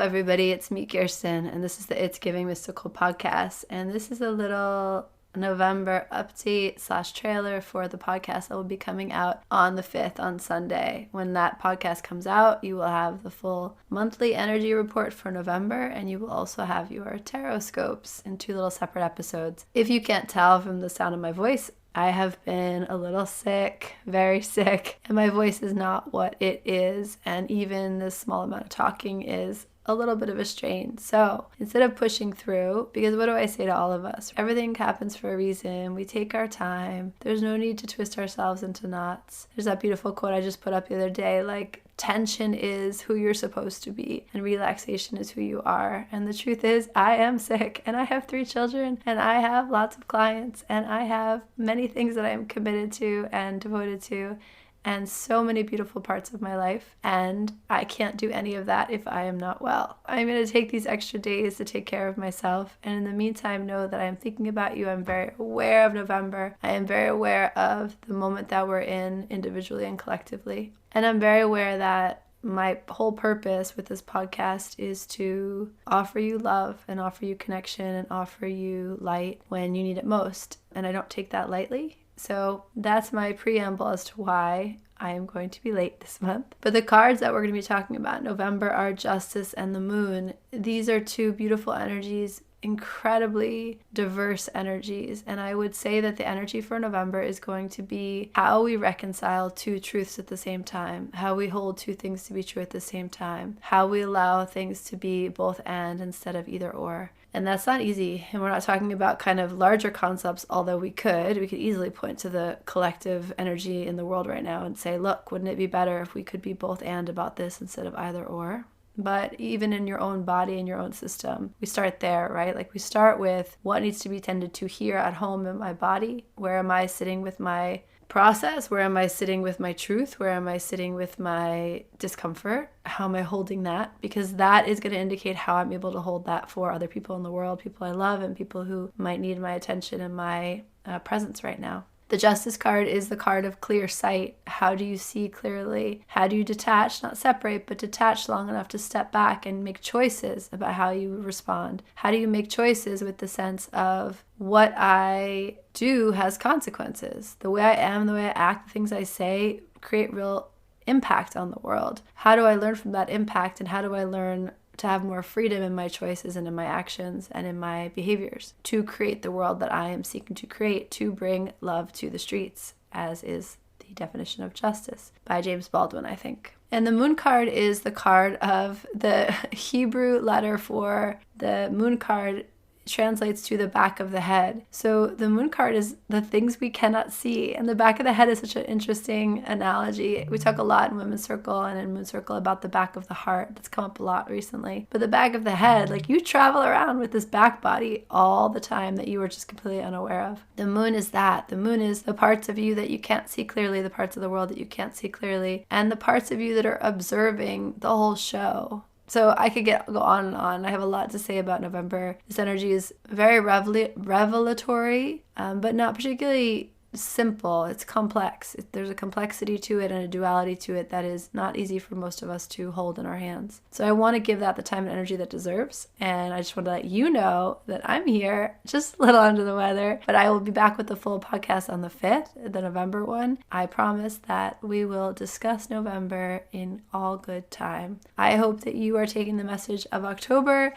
everybody, it's me, Kirsten, and this is the It's Giving Mystical podcast, and this is a little November update / trailer for the podcast that will be coming out on the 5th on Sunday. When that podcast comes out, you will have the full monthly energy report for November, and you will also have your tarot scopes in 2 little separate episodes. If you can't tell from the sound of my voice, I have been a little sick, very sick, and my voice is not what it is, and even this small amount of talking is a little bit of a strain. So instead of pushing through, because what do I say to all of us? Everything happens for a reason. We take our time. There's no need to twist ourselves into knots. There's that beautiful quote I just put up the other day, like, tension is who you're supposed to be and relaxation is who you are. And the truth is, I am sick and I have 3 children and I have lots of clients and I have many things that I am committed to and devoted to, and so many beautiful parts of my life, and I can't do any of that if I am not well. I'm going to take these extra days to take care of myself, and in the meantime, know that I am thinking about you. I'm very aware of November. I am very aware of the moment that we're in, individually and collectively, and I'm very aware that my whole purpose with this podcast is to offer you love and offer you connection and offer you light when you need it most, and I don't take that lightly. So that's my preamble as to why I am going to be late this month. But the cards that we're going to be talking about in November are Justice and the Moon. These are 2 beautiful energies, incredibly diverse energies. And I would say that the energy for November is going to be how we reconcile 2 truths at the same time, how we hold 2 things to be true at the same time, how we allow things to be both and instead of either or. And that's not easy. And we're not talking about kind of larger concepts, although we could easily point to the collective energy in the world right now and say, look, wouldn't it be better if we could be both and about this instead of either or? But even in your own body and your own system, we start there, right? Like we start with what needs to be tended to here at home in my body. Where am I sitting with my process? Where am I sitting with my truth? Where am I sitting with my discomfort? How am I holding that? Because that is going to indicate how I'm able to hold that for other people in the world, people I love and people who might need my attention and my presence right now. The Justice card is the card of clear sight. How do you see clearly? How do you detach, not separate, but detach long enough to step back and make choices about how you respond? How do you make choices with the sense of what I do has consequences? The way I am, the way I act, the things I say create real impact on the world. How do I learn from that impact, and how do I learn to have more freedom in my choices and in my actions and in my behaviors to create the world that I am seeking to create, to bring love to the streets, as is the definition of justice by James Baldwin, I think. And the Moon card is the card of the Hebrew letter for the Moon card translates to the back of the head. So the Moon card is the things we cannot see, and the back of the head is such an interesting analogy. We talk a lot in Women's Circle and in Moon Circle about the back of the heart. That's come up a lot recently. But the back of the head, like you travel around with this back body all the time that you are just completely unaware of. The Moon is that. The Moon is the parts of you that you can't see clearly, the parts of the world that you can't see clearly, and the parts of you that are observing the whole show. So I could go on and on. I have a lot to say about November. This energy is very revelatory, but not particularly simple. It's complex. There's a complexity to it and a duality to it that is not easy for most of us to hold in our hands. So I want to give that the time and energy that deserves. And I just want to let you know that I'm here, just a little under the weather, but I will be back with the full podcast on the 5th, the November one. I promise that we will discuss November in all good time. I hope that you are taking the message of October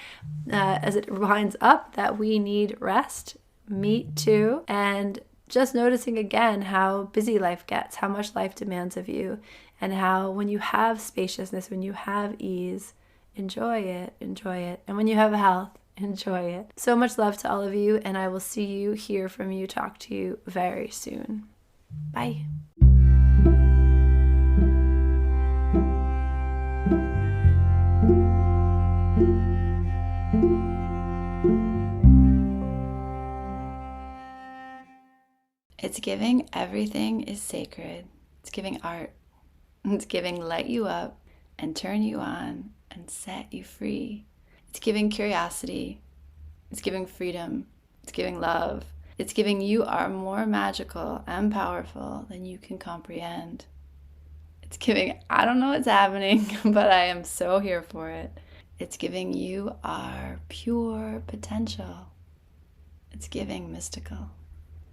as it winds up that we need rest. Me too. And just noticing again how busy life gets, how much life demands of you, and how when you have spaciousness, when you have ease, enjoy it. And when you have health, enjoy it. So much love to all of you, and I will see you, hear from you, talk to you very soon. Bye. It's giving everything is sacred. It's giving art. It's giving light you up and turn you on and set you free. It's giving curiosity. It's giving freedom. It's giving love. It's giving you are more magical and powerful than you can comprehend. It's giving, I don't know what's happening, but I am so here for it. It's giving you our pure potential. It's giving mystical.